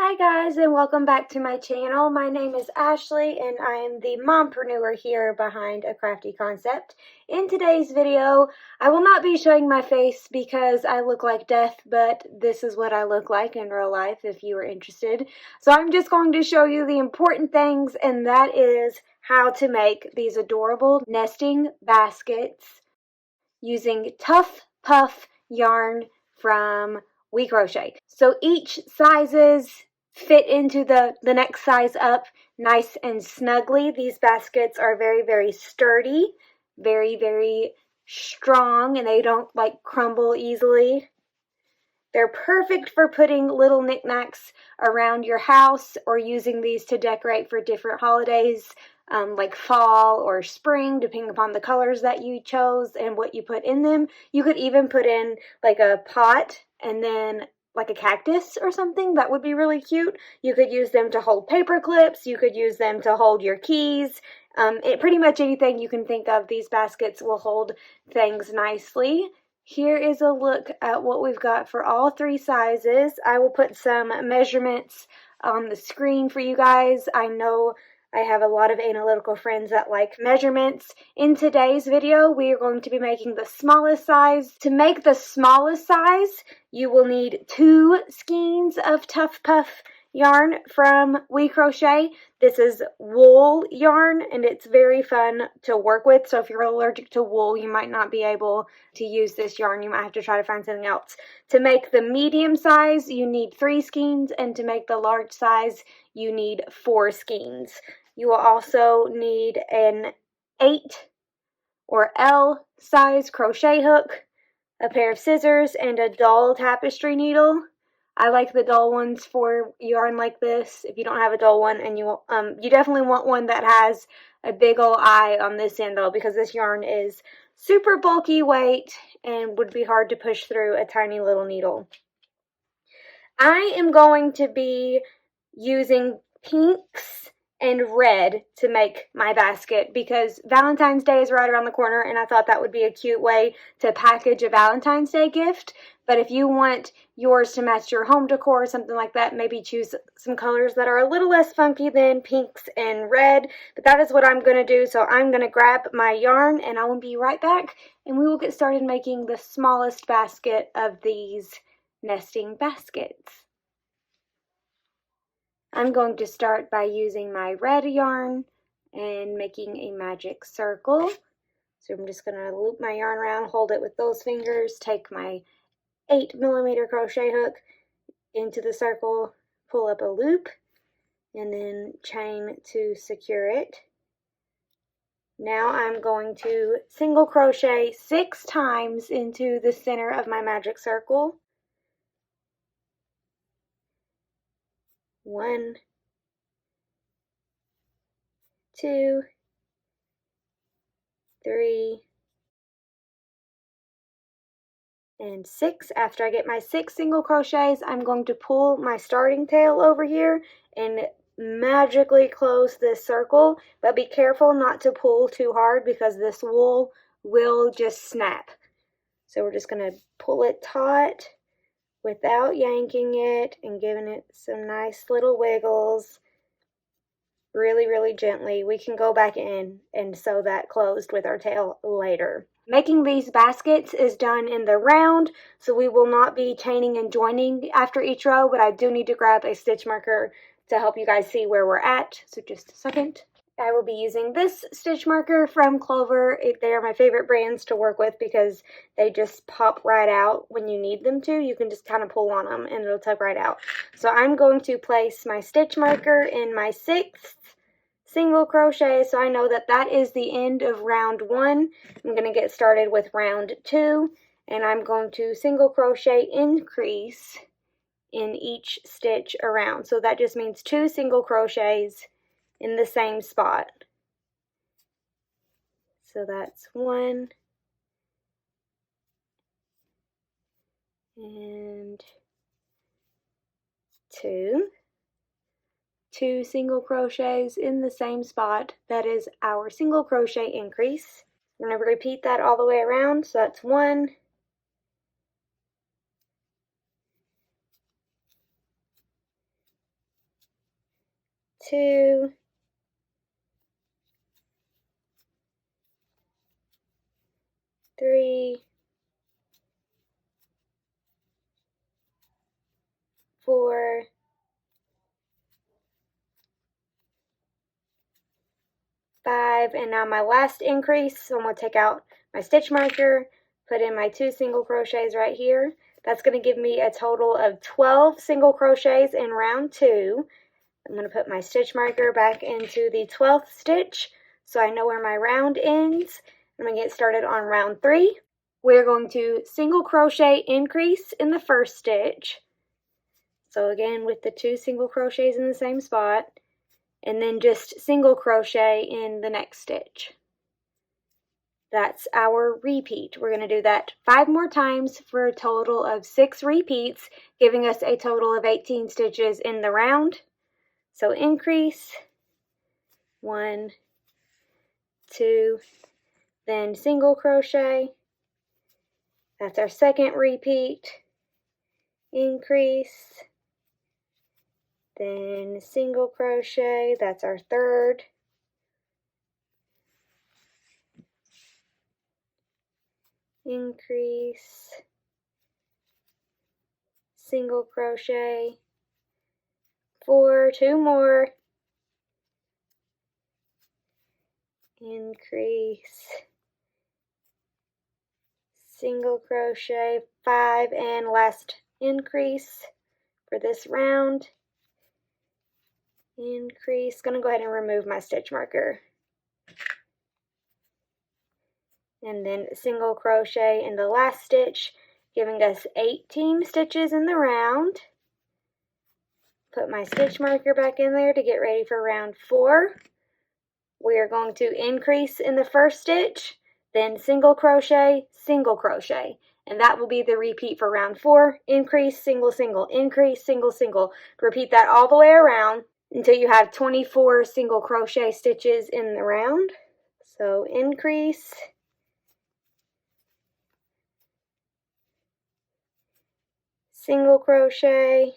Hi guys, and welcome back to my channel. My name is Ashley and I am the mompreneur here behind A Crafty Concept. In today's video, I will not be showing my face because I look like death, but this is what I look like in real life if you are interested. So I'm just going to show you the important things, and that is how to make these adorable nesting baskets using Tuff Puff yarn from We Crochet. So each sizes fit into the next size up nice and snugly. These baskets are very sturdy, very strong, and they don't like crumble easily. They're perfect for putting little knickknacks around your house or using these to decorate for different holidays, like fall or spring, depending upon the colors that you chose and what you put in them. You could even put in like a pot and then like a cactus or something. That would be really cute. You could use them to hold paper clips. You could use them to hold your keys. Pretty much anything you can think of, these baskets will hold things nicely. Here is a look at what we've got for all three sizes. I will put some measurements on the screen for you guys. I know I have a lot of analytical friends that like measurements. In today's video, we are going to be making the smallest size. To make the smallest size, you will need 2 skeins of Tuff Puff yarn from We Crochet. This is wool yarn and it's very fun to work with, so if you're allergic to wool, you might not be able to use this yarn. You might have to try to find something else. To make the medium size, you need 3 skeins, and to make the large size, you need 4 skeins. You will also need an 8 or L size crochet hook, a pair of scissors, and a dull tapestry needle. I like the dull ones for yarn like this. If you don't have a dull one, and you definitely want one that has a big old eye on this end though, because this yarn is super bulky weight and would be hard to push through a tiny little needle. I am going to be using pinks and red to make my basket because Valentine's Day is right around the corner, and I thought that would be a cute way to package a Valentine's Day gift. But if you want yours to match your home decor or something like that, maybe choose some colors that are a little less funky than pinks and red. But that is what I'm going to do. So I'm going to grab my yarn and I will be right back, and we will get started making the smallest basket of these nesting baskets. I'm going to start by using my red yarn and making a magic circle. So I'm just going to loop my yarn around, hold it with those fingers, take my 8mm crochet hook into the circle, pull up a loop, and then chain to secure it. Now I'm going to single crochet 6 times into the center of my magic circle. 1, 2, 3, and 6. After I get my 6 single crochets, I'm going to pull my starting tail over here and magically close this circle, but be careful not to pull too hard because this wool will just snap. So we're just going to pull it taut without yanking it and giving it some nice little wiggles really gently. We can go back in and sew that closed with our tail later. Making these baskets is done in the round, so we will not be chaining and joining after each row, but I do need to grab a stitch marker to help you guys see where we're at, so just a second. I will be using this stitch marker from Clover. They are my favorite brands to work with because they just pop right out when you need them to. You can just kind of pull on them and it'll tuck right out. So I'm going to place my stitch marker in my 6th single crochet, so I know that that is the end of round 1. I'm going to get started with round 2, and I'm going to single crochet increase in each stitch around. So that just means 2 single crochets in the same spot. So that's 1 and 2. 2 single crochets in the same spot. That is our single crochet increase. I'm going to repeat that all the way around. So that's 1, 2, 3, 4, 5, and now my last increase, so I'm going to take out my stitch marker, put in my 2 single crochets right here. That's going to give me a total of 12 single crochets in round 2. I'm going to put my stitch marker back into the 12th stitch so I know where my round ends. I'm going to get started on round 3. We're going to single crochet increase in the first stitch. So again with the 2 single crochets in the same spot, and then just single crochet in the next stitch. That's our repeat. We're going to do that 5 more times for a total of 6 repeats, giving us a total of 18 stitches in the round. So increase, 1, 2, then single crochet. That's our second repeat. Increase, then single crochet. That's our third. Increase, single crochet, 4, 2 more, increase, single crochet, 5, and last increase for this round. Increase, gonna go ahead and remove my stitch marker. And then single crochet in the last stitch, giving us 18 stitches in the round. Put my stitch marker back in there to get ready for round 4. We are going to increase in the first stitch, then single crochet, and that will be the repeat for round 4. Increase, single, single, increase, single, single. Repeat that all the way around until you have 24 single crochet stitches in the round. So increase, single crochet,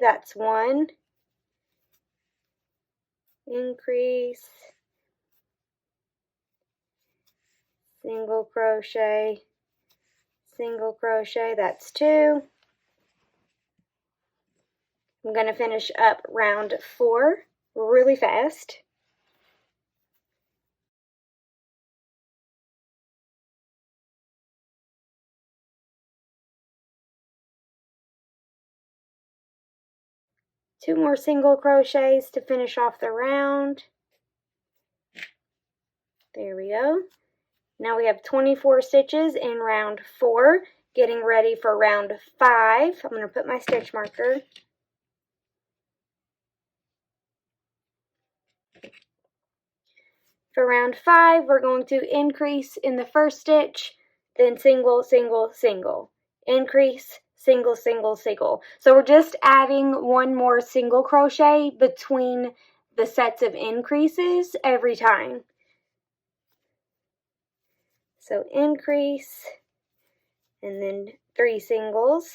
that's 1, increase, single crochet, that's 2. I'm going to finish up round 4 really fast. Two more single crochets to finish off the round. There we go. Now we have 24 stitches in round 4, getting ready for round 5. I'm going to put my stitch marker. For round 5, we're going to increase in the first stitch, then single, single, single. Increase, single, single, single. So we're just adding one more single crochet between the sets of increases every time. So increase, and then 3 singles.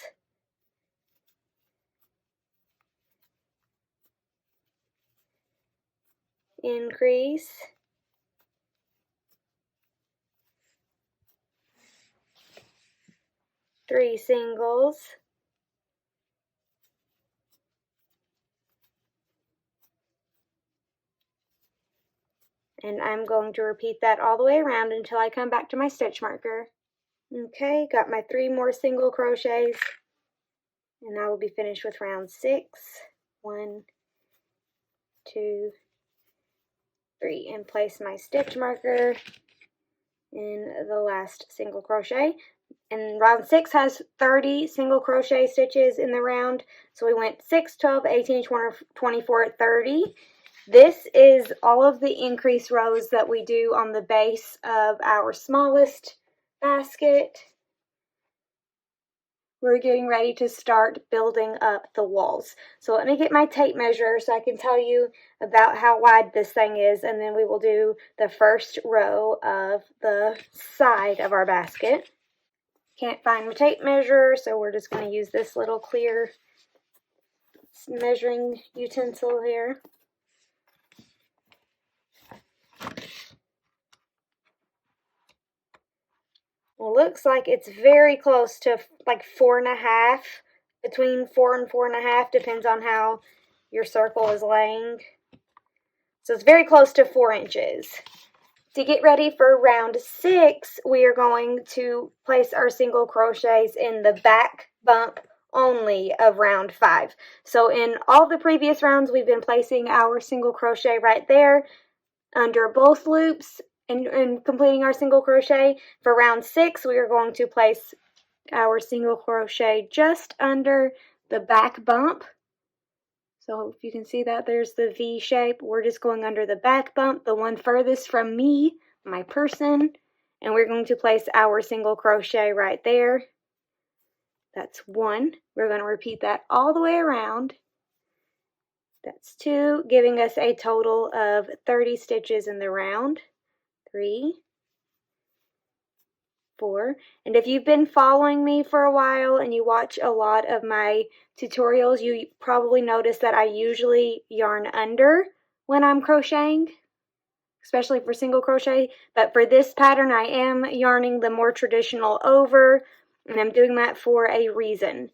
Increase, 3 singles, and I'm going to repeat that all the way around until I come back to my stitch marker. Okay, got my 3 more single crochets, and I will be finished with round 6. 1, 2, 3, and place my stitch marker in the last single crochet. And round 6 has 30 single crochet stitches in the round, so we went 6, 12, 18, 20, 24, 30. This is all of the increase rows that we do on the base of our smallest basket. We're getting ready to start building up the walls. So let me get my tape measure so I can tell you about how wide this thing is, and then we will do the first row of the side of our basket. Can't find my tape measure, so we're just going to use this little clear measuring utensil here. Well, looks like it's very close to like 4.5, between 4 and 4.5, depends on how your circle is laying. So it's very close to 4 inches. To get ready for round 6, we are going to place our single crochets in the back bump only of round 5. So in all the previous rounds, we've been placing our single crochet right there under both loops and completing our single crochet. For round 6, we are going to place our single crochet just under the back bump. So if you can see that, there's the V shape. We're just going under the back bump, the one furthest from me, my person, and we're going to place our single crochet right there. That's 1. We're going to repeat that all the way around. That's 2, giving us a total of 30 stitches in the round. 3, 4, and if you've been following me for a while and you watch a lot of my tutorials, you probably notice that I usually yarn under when I'm crocheting, especially for single crochet, but for this pattern I am yarning the more traditional over, and I'm doing that for a reason.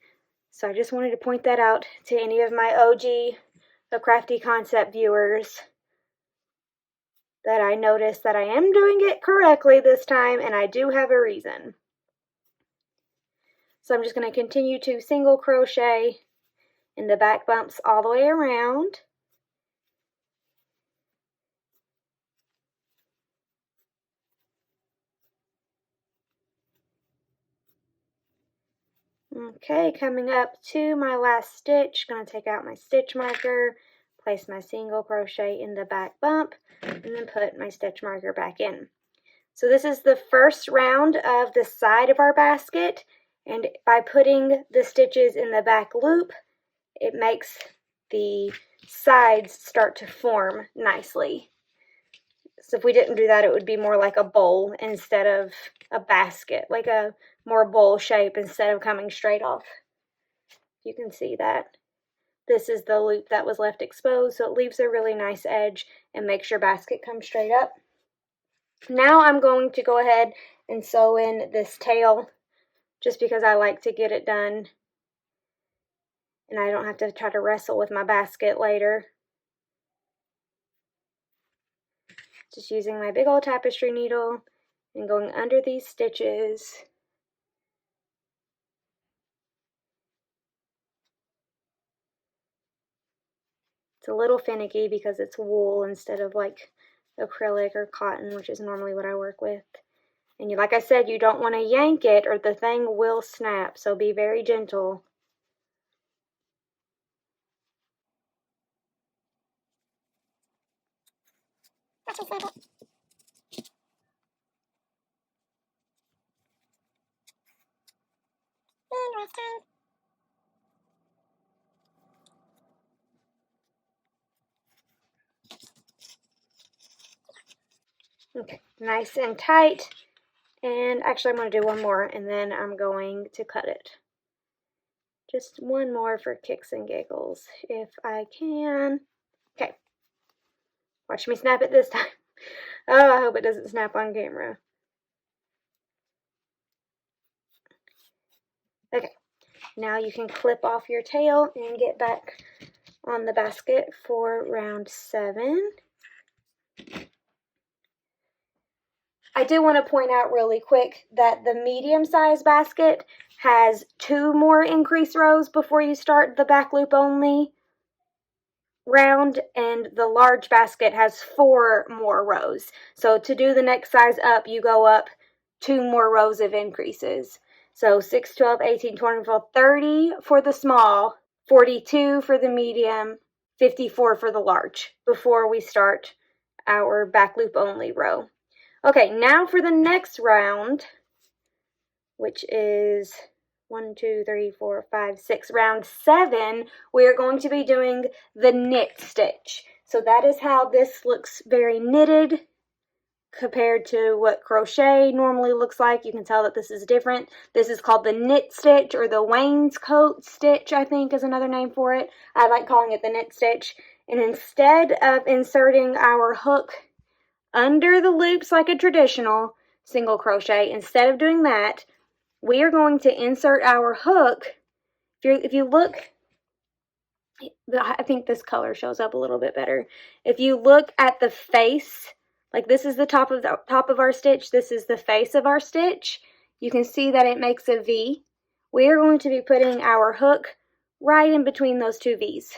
So I just wanted to point that out to any of my OG The Crafty Concept viewers, that I noticed that I am doing it correctly this time, and I do have a reason. So I'm just going to continue to single crochet in the back bumps all the way around. Okay, coming up to my last stitch, going to take out my stitch marker, place my single crochet in the back bump, and then put my stitch marker back in. So this is the first round of the side of our basket, and by putting the stitches in the back loop, it makes the sides start to form nicely. So if we didn't do that, it would be more like a bowl instead of a basket, like a more bowl shape instead of coming straight off. You can see that. This is the loop that was left exposed, so it leaves a really nice edge and makes your basket come straight up. Now I'm going to go ahead and sew in this tail, just because I like to get it done and I don't have to try to wrestle with my basket later. Just using my big old tapestry needle and going under these stitches. It's a little finicky because it's wool instead of like acrylic or cotton, which is normally what I work with. And you, like I said, you don't want to yank it or the thing will snap, so be very gentle. Okay, nice and tight. And actually I'm going to do one more and then I'm going to cut it. Just one more for kicks and giggles, if I can. Okay. Watch me snap it this time. Oh, I hope it doesn't snap on camera. Okay. Now you can clip off your tail and get back on the basket for round 7. I do want to point out really quick that the medium-sized basket has 2 more increase rows before you start the back loop only round, and the large basket has 4 more rows. So to do the next size up, you go up 2 more rows of increases. So 6, 12, 18, 24, 30 for the small, 42 for the medium, 54 for the large before we start our back loop only row. Okay, now for the next round, which is 1, 2, 3, 4, 5, 6, round 7, we are going to be doing the knit stitch. So that is how this looks, very knitted, compared to what crochet normally looks like. You can tell that this is different. This is called the knit stitch, or the wainscot stitch, I think is another name for it. I like calling it the knit stitch. And instead of inserting our hook under the loops like a traditional single crochet, instead of doing that, we are going to insert our hook. If you look, I think this color shows up a little bit better. If you look at the face, like this is the top of our stitch, this is the face of our stitch, you can see that it makes a V. We are going to be putting our hook right in between those two V's,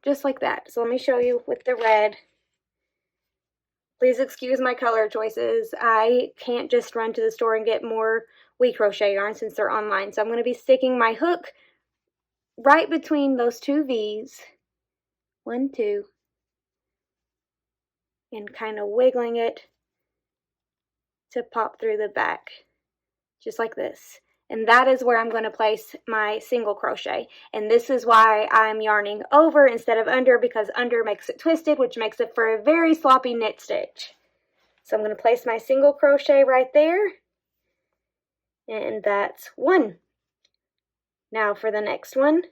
just like that. So let me show you with the red. Please excuse my color choices. I can't just run to the store and get more We Crochet yarn since they're online. So I'm going to be sticking my hook right between those two V's, 1, 2, and kind of wiggling it to pop through the back, just like this. And that is where I'm going to place my single crochet. And this is why I'm yarning over instead of under, because under makes it twisted, which makes it for a very sloppy knit stitch. So I'm going to place my single crochet right there, and that's 1. Now for the next one,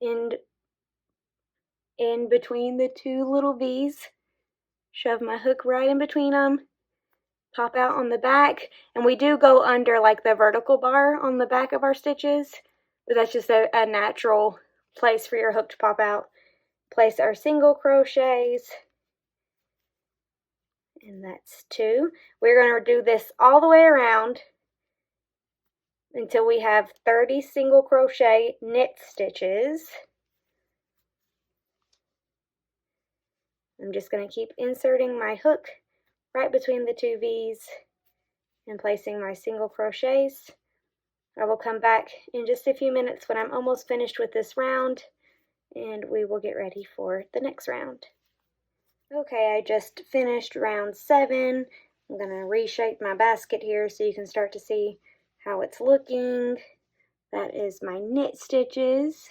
in between the two little V's, shove my hook right in between them, pop out on the back, and we do go under like the vertical bar on the back of our stitches, but that's just a natural place for your hook to pop out. Place our single crochets, and that's 2. We're going to do this all the way around until we have 30 single crochet knit stitches. I'm just going to keep inserting my hook right between the two V's and placing my single crochets. I will come back in just a few minutes when I'm almost finished with this round, and we will get ready for the next round. Okay, I just finished round 7. I'm going to reshape my basket here so you can start to see how it's looking. That is my knit stitches.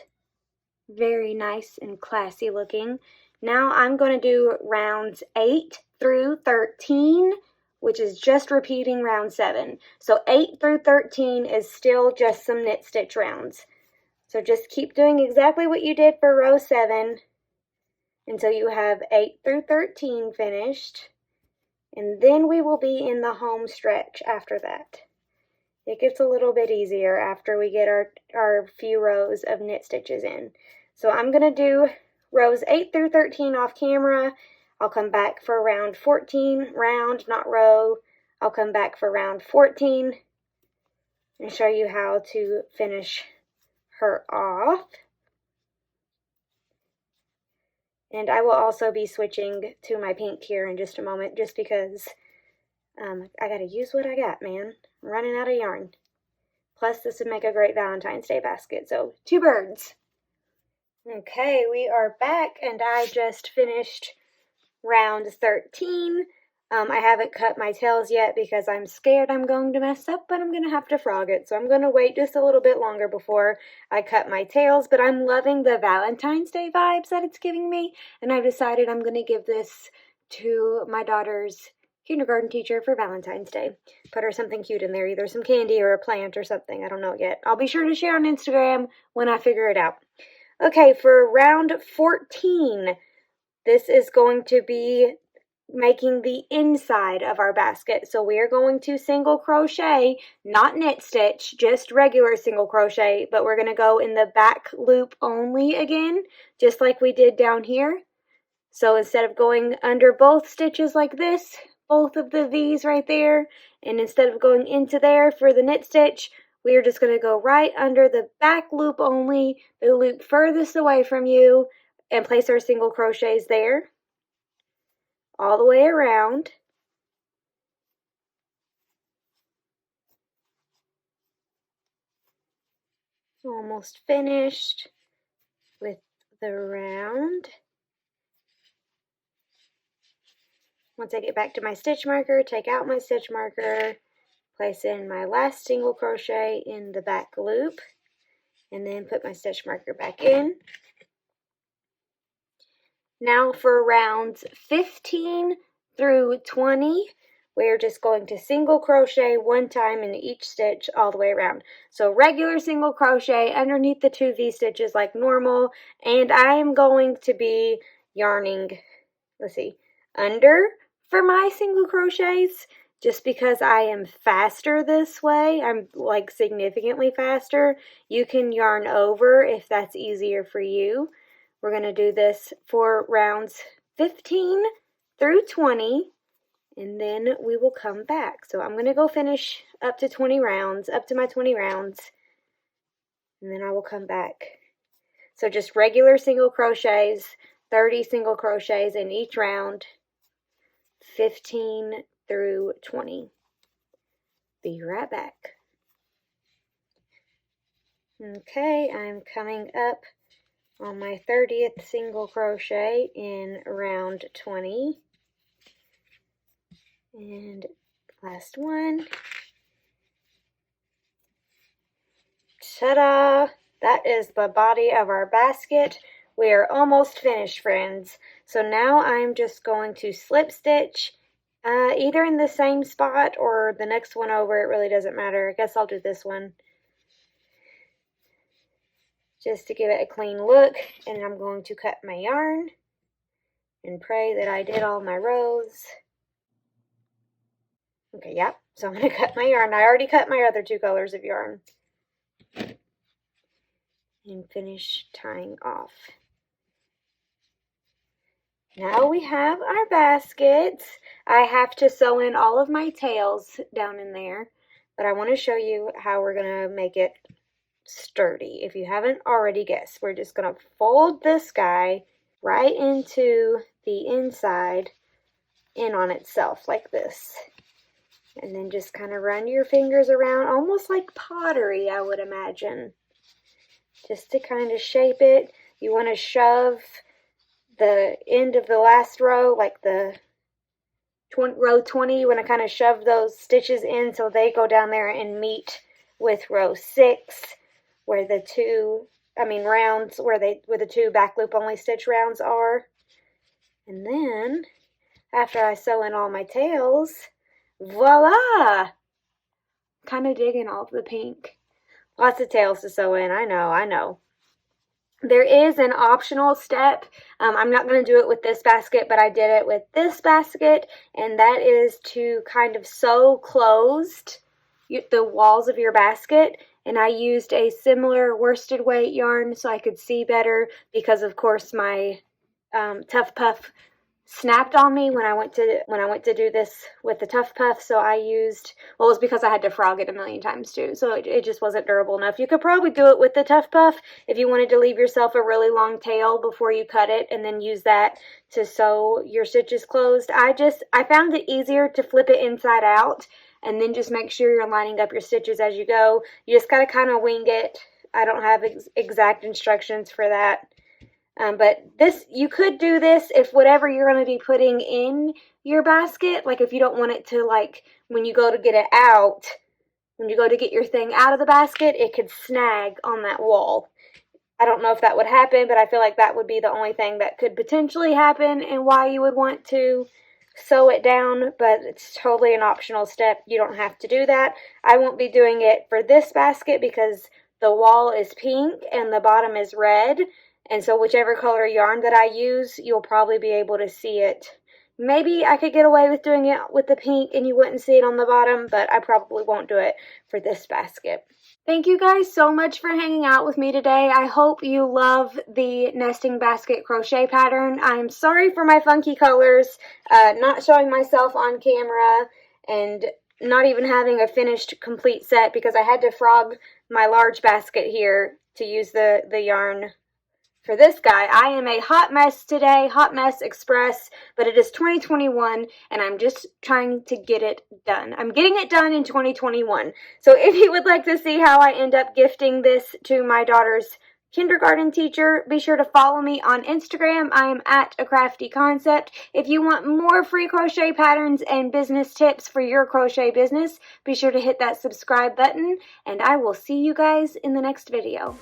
Very nice and classy looking. Now I'm going to do rounds 8 through 13, which is just repeating round 7. So 8 through 13 is still just some knit stitch rounds. So just keep doing exactly what you did for row 7 until you have 8 through 13 finished. And then we will be in the home stretch after that. It gets a little bit easier after we get our few rows of knit stitches in. So I'm going to do rows 8 through 13 off camera. I'll come back for round 14, round, not row. I'll come back for round 14 and show you how to finish her off. And I will also be switching to my pink here in just a moment, just because I gotta use what I got, man. I'm running out of yarn. Plus, this would make a great Valentine's Day basket, so 2 birds. Okay, we are back, and I just finished round 13. I haven't cut my tails yet because I'm scared I'm going to mess up, but I'm going to have to frog it. So I'm going to wait just a little bit longer before I cut my tails. But I'm loving the Valentine's Day vibes that it's giving me. And I've decided I'm going to give this to my daughter's kindergarten teacher for Valentine's Day. Put her something cute in there, either some candy or a plant or something. I don't know yet. I'll be sure to share on Instagram when I figure it out. Okay, for round 14, this is going to be making the inside of our basket. So we are going to single crochet, not knit stitch, just regular single crochet, but we're going to go in the back loop only again, just like we did down here. So instead of going under both stitches like this, both of the V's right there, and instead of going into there for the knit stitch, we are just going to go right under the back loop only, the loop furthest away from you, and place our single crochets there, all the way around. Almost finished with the round. Once I get back to my stitch marker, take out my stitch marker, place in my last single crochet in the back loop, and then put my stitch marker back in. Now for rounds 15 through 20, we're just going to single crochet one time in each stitch all the way around. So regular single crochet underneath the 2 V-stitches like normal, and I am going to be yarning, let's see, under for my single crochets, just because I am faster this way. I'm like significantly faster. You can yarn over if that's easier for you. We're going to do this for rounds 15 through 20, and then we will come back. So I'm going to go finish up to 20 rounds, up to my 20 rounds, and then I will come back. So just regular single crochets, 30 single crochets in each round, 15 through 20. Be right back. Okay, I'm coming up on my 30th single crochet in round 20. And last one. Ta-da! That is the body of our basket. We are almost finished, friends. So now I'm just going to slip stitch either in the same spot or the next one over. It really doesn't matter. I guess I'll do this one just to give it a clean look. And I'm going to cut my yarn and pray that I did all my rows. Okay, yep. So I'm going to cut my yarn. I already cut my other 2 colors of yarn. And finish tying off. Now we have our baskets. I have to sew in all of my tails down in there, but I want to show you how we're going to make it sturdy. If you haven't already guessed, we're just going to fold this guy right into the inside in on itself like this. And then just kind of run your fingers around, almost like pottery, I would imagine. Just to kind of shape it. You want to shove the end of the last row, like the row 20, you want to kind of shove those stitches in so they go down there and meet with row 6, where the rounds, where the 2 back loop only stitch rounds are. And then, after I sew in all my tails, voila! Kind of digging all of the pink. Lots of tails to sew in, I know. There is an optional step. I'm not going to do it with this basket, but I did it with this basket, and that is to kind of sew closed the walls of your basket. And I used a similar worsted weight yarn so I could see better, because of course my Tuff Puff snapped on me when I went to do this with the Tuff Puff. So I used, well, it was because I had to frog it a million times too, so it just wasn't durable enough. You could probably do it with the Tuff Puff if you wanted to leave yourself a really long tail before you cut it, and then use that to sew your stitches closed. I found it easier to flip it inside out and then just make sure you're lining up your stitches as you go. You just gotta kind of wing it. I don't have exact instructions for that. But this, you could do this if whatever you're going to be putting in your basket, like if you don't want it to, like, when you go to get it out, when you go to get your thing out of the basket, it could snag on that wall. I don't know if that would happen, but I feel like that would be the only thing that could potentially happen and why you would want to sew it down, but it's totally an optional step. You don't have to do that. I won't be doing it for this basket because the wall is pink and the bottom is red. And so whichever color yarn that I use, you'll probably be able to see it. Maybe I could get away with doing it with the pink and you wouldn't see it on the bottom, but I probably won't do it for this basket. Thank you guys so much for hanging out with me today. I hope you love the nesting basket crochet pattern. I'm sorry for my funky colors, not showing myself on camera, and not even having a finished complete set because I had to frog my large basket here to use the yarn for this guy. I am a hot mess today, hot mess express, but it is 2021 and I'm just trying to get it done. I'm getting it done in 2021. So if you would like to see how I end up gifting this to my daughter's kindergarten teacher, be sure to follow me on Instagram. I am at A Crafty Concept. If you want more free crochet patterns and business tips for your crochet business, be sure to hit that subscribe button, and I will see you guys in the next video.